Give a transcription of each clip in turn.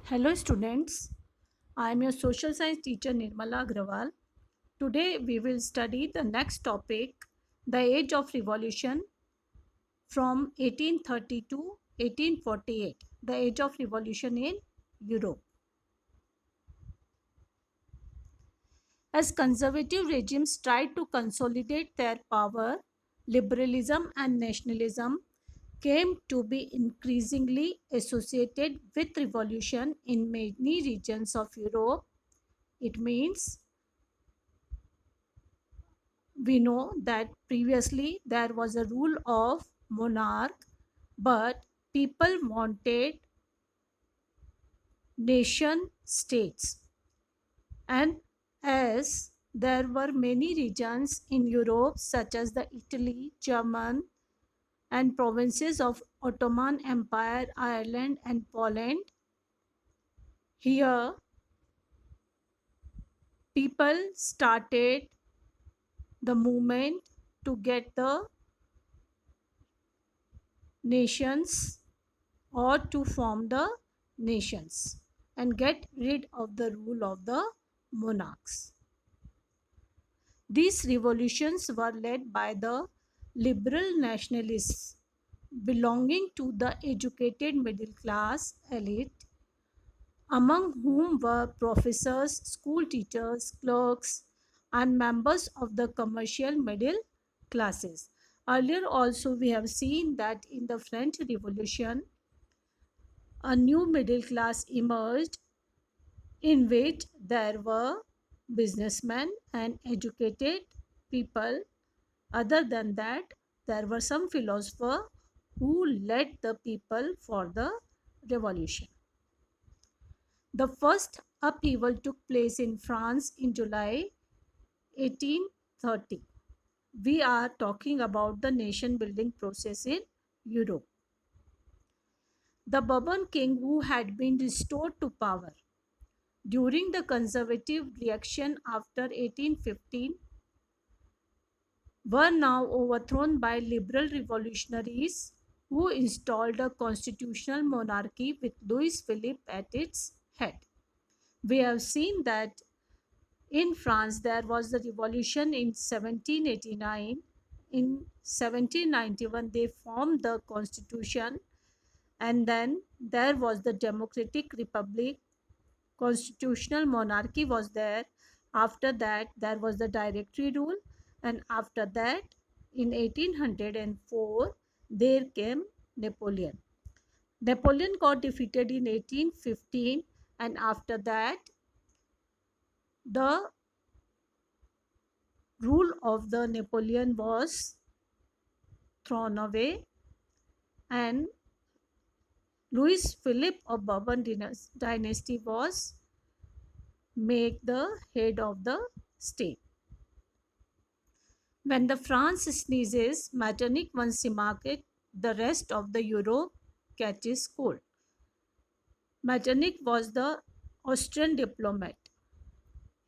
Hello students, I am your social science teacher Nirmala Agrawal. Today we will study the next topic, the age of revolution from 1830 to 1848, the age of revolution in Europe. As conservative regimes tried to consolidate their power, liberalism and nationalism came to be increasingly associated with revolution in many regions of Europe. It means we know that previously there was a rule of monarch, but people wanted nation states. And as there were many regions in Europe, such as the Italy, German, and provinces of Ottoman Empire, Ireland, and Poland, here people started the movement to get the nations or to form the nations and get rid of the rule of the monarchs. These revolutions were led by the liberal nationalists belonging to the educated middle class elite, among whom were professors, school teachers, clerks, and members of the commercial middle classes. Earlier, also, we have seen that in the French Revolution, a new middle class emerged in which there were businessmen and educated people. Other than that, there were some philosophers who led the people for the revolution. The first upheaval took place in France in July 1830. We are talking about the nation building process in Europe. The Bourbon king, who had been restored to power during the conservative reaction after 1815, were now overthrown by liberal revolutionaries who installed a constitutional monarchy with Louis Philippe at its head. We have seen that in France there was the revolution in 1789. In 1791 they formed the constitution, and then there was the democratic republic. Constitutional monarchy was there. After that there was the directory rule, and after that in 1804 there came Napoleon. Napoleon got defeated in 1815, and after that the rule of the Napoleon was thrown away, and Louis Philippe of Bourbon dynasty was made the head of the state. When the France sneezes, Metternich once remarked, the rest of the Europe catches cold. Metternich was the Austrian diplomat.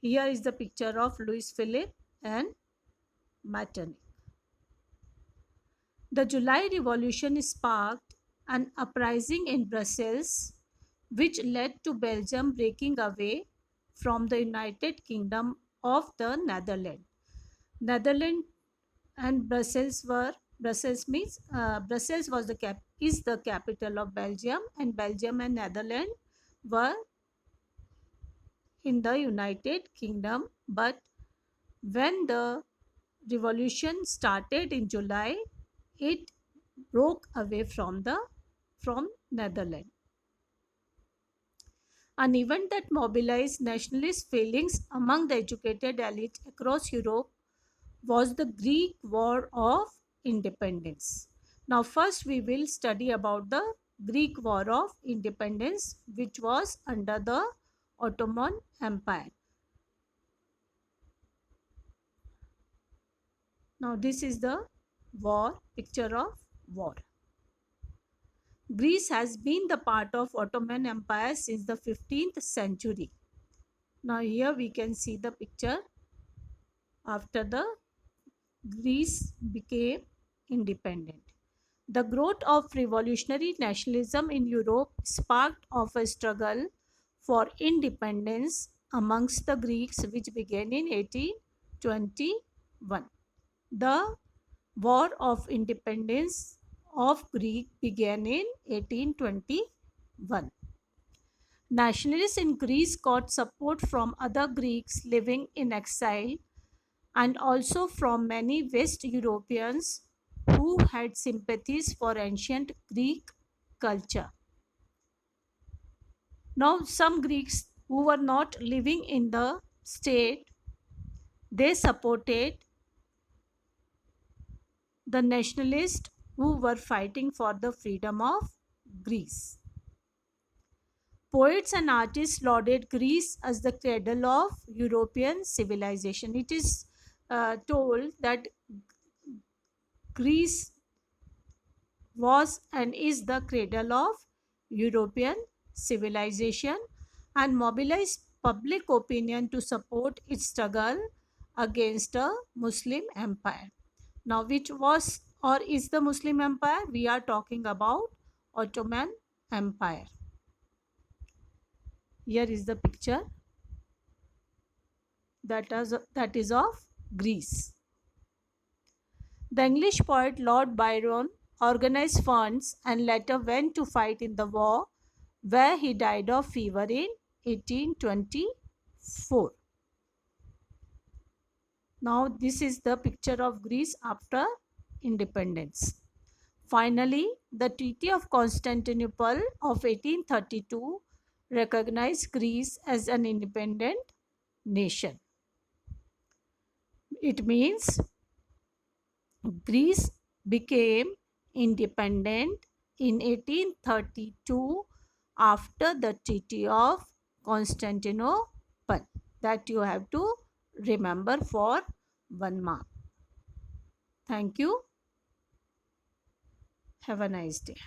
Here is the picture of Louis Philippe and Metternich. The July Revolution sparked an uprising in Brussels, which led to Belgium breaking away from the United Kingdom of the Netherlands. Netherlands and Brussels was the capital of Belgium, and Belgium and Netherlands were in the United Kingdom. But when the revolution started in July, it broke away from Netherlands. An event that mobilized nationalist feelings among the educated elite across Europe was the Greek War of Independence. Now first we will study about the Greek War of Independence, which was under the Ottoman Empire. Now this is the picture of war. Greece has been the part of Ottoman Empire since the 15th century. Now here we can see the picture after the Greece became independent. The growth of revolutionary nationalism in Europe sparked off a struggle for independence amongst the Greeks, which began in 1821. The War of Independence of Greece began in 1821. Nationalists in Greece got support from other Greeks living in exile and also from many West Europeans who had sympathies for ancient Greek culture. Now, some Greeks who were not living in the state, they supported the nationalists who were fighting for the freedom of Greece. Poets and artists lauded Greece as the cradle of European civilization. It is told that Greece was and is the cradle of European civilization and mobilized public opinion to support its struggle against a Muslim empire. Now, which was or is the Muslim empire? We are talking about Ottoman Empire. Here is the picture that is of Greece. The English poet Lord Byron organized funds and later went to fight in the war, where he died of fever in 1824. Now, this is the picture of Greece after independence. Finally, the Treaty of Constantinople of 1832 recognized Greece as an independent nation. It means Greece became independent in 1832 after the Treaty of Constantinople. That you have to remember for 1 mark. Thank you. Have a nice day.